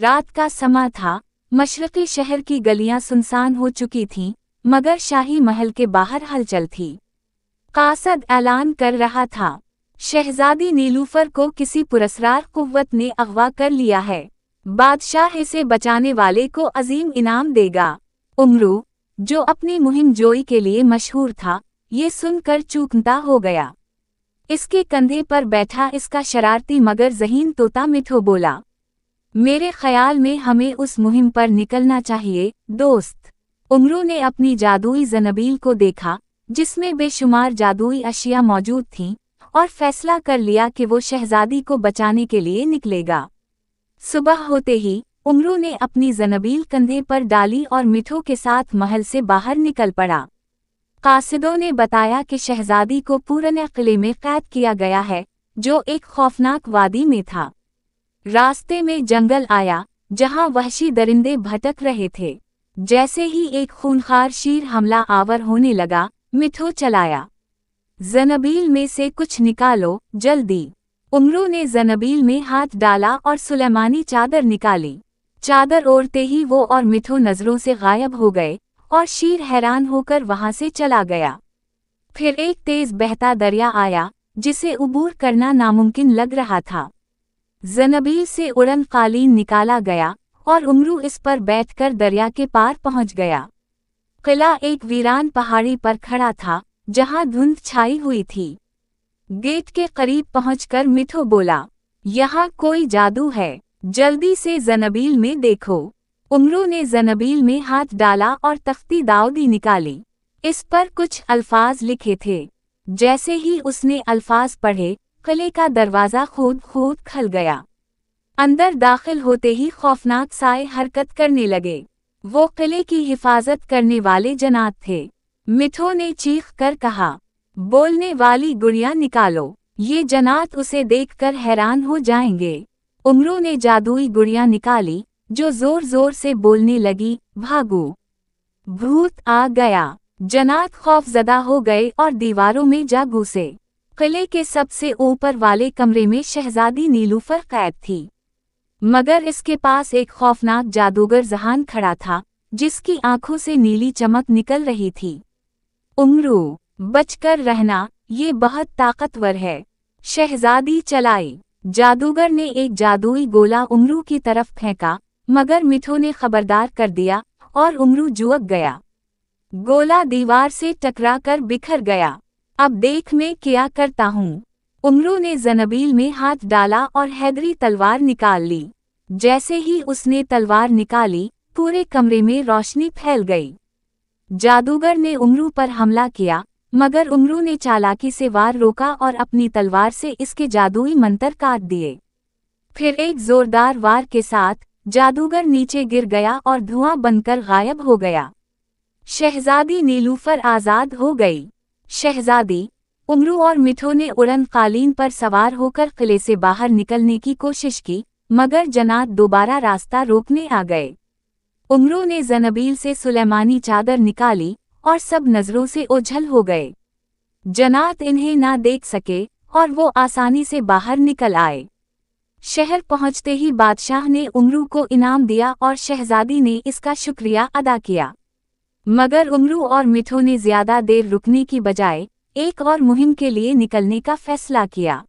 रात का समा था, मशरक़ी शहर की गलियां सुनसान हो चुकी थीं, मगर शाही महल के बाहर हलचल थी। कासद ऐलान कर रहा था, शहजादी नीलूफर को किसी पुरस्कार कुव्वत ने अगवा कर लिया है। बादशाह इसे बचाने वाले को अजीम इनाम देगा। उमरू, जो अपनी मुहिम जोई के लिए मशहूर था, ये सुनकर चूकता हो गया। इसके कंधे पर बैठा इसका शरारती मगर ज़हीन तोता मिठो बोला, मेरे ख्याल में हमें उस मुहिम पर निकलना चाहिए दोस्त। उमरू ने अपनी जादुई ज़नबील को देखा, जिसमें बेशुमार जादुई अशिया मौजूद थीं, और फैसला कर लिया कि वो शहजादी को बचाने के लिए निकलेगा। सुबह होते ही उमरू ने अपनी ज़नबील कंधे पर डाली और मिठो के साथ महल से बाहर निकल पड़ा। कासिदों ने बताया कि शहजादी को पुराने किले में कैद किया गया है, जो एक खौफनाक वादी में था। रास्ते में जंगल आया, जहां वहशी दरिंदे भटक रहे थे। जैसे ही एक खूंखार शेर हमला आवर होने लगा, मिठो चलाया, ज़नबील में से कुछ निकालो जल्दी। उमरू ने ज़नबील में हाथ डाला और सुलेमानी चादर निकाली। चादर ओढ़ते ही वो और मिठो नज़रों से गायब हो गए, और शेर हैरान होकर वहां से चला गया। फिर एक तेज बहता दरिया आया, जिसे उबूर करना नामुमकिन लग रहा था। ज़नबील से उड़न कालीन निकाला गया, और उमरू इस पर बैठकर दरिया के पार पहुंच गया। किला एक वीरान पहाड़ी पर खड़ा था, जहां धुंध छाई हुई थी। गेट के करीब पहुंचकर मिठो बोला, यहाँ कोई जादू है, जल्दी से ज़नबील में देखो। उमरू ने ज़नबील में हाथ डाला और तख्ती दाऊदी निकाली। इस पर कुछ अल्फाज लिखे थे। जैसे ही उसने अल्फाज पढ़े, किले का दरवाज़ा खुद खुल गया। अंदर दाखिल होते ही खौफनाक साए हरकत करने लगे। वो किले की हिफाजत करने वाले जनात थे। मिठो ने चीख कर कहा, बोलने वाली गुड़िया निकालो, ये जनात उसे देखकर हैरान हो जाएंगे। उमरू ने जादुई गुड़िया निकाली, जो जोर जोर से बोलने लगी, भागो, भूत आ गया। जनात खौफजदा हो गए और दीवारों में जा घुसे। किले के सबसे ऊपर वाले कमरे में शहजादी नीलूफर कैद थी, मगर इसके पास एक खौफनाक जादूगर जहान खड़ा था, जिसकी आंखों से नीली चमक निकल रही थी। उमरू, बचकर रहना, ये बहुत ताकतवर है। शहजादी चलाई। जादूगर ने एक जादुई गोला उमरू की तरफ फेंका, मगर मिठो ने खबरदार कर दिया, और उमरू जुअक गया। गोला दीवार से टकराकर बिखर गया। अब देख मैं क्या करता हूँ। उमरू ने ज़नबील में हाथ डाला और हैदरी तलवार निकाल ली। जैसे ही उसने तलवार निकाली, पूरे कमरे में रोशनी फैल गई। जादूगर ने उमरू पर हमला किया, मगर उमरू ने चालाकी से वार रोका और अपनी तलवार से इसके जादुई मंत्र काट दिए। फिर एक जोरदार वार के साथ जादूगर नीचे गिर गया और धुआं बनकर गायब हो गया। शहजादी नीलूफर आज़ाद हो गई। शहजादी, उमरू और मिठो ने उड़न कालीन पर सवार होकर किले से बाहर निकलने की कोशिश की, मगर जनात दोबारा रास्ता रोकने आ गए। उमरू ने ज़नबील से सुलेमानी चादर निकाली, और सब नज़रों से ओझल हो गए। जनात इन्हें ना देख सके, और वो आसानी से बाहर निकल आए। शहर पहुंचते ही बादशाह ने उमरू को इनाम दिया और शहजादी ने इसका शुक्रिया अदा किया। मगर उमरू और मिठो ने ज्यादा देर रुकने की बजाय एक और मुहिम के लिए निकलने का फैसला किया।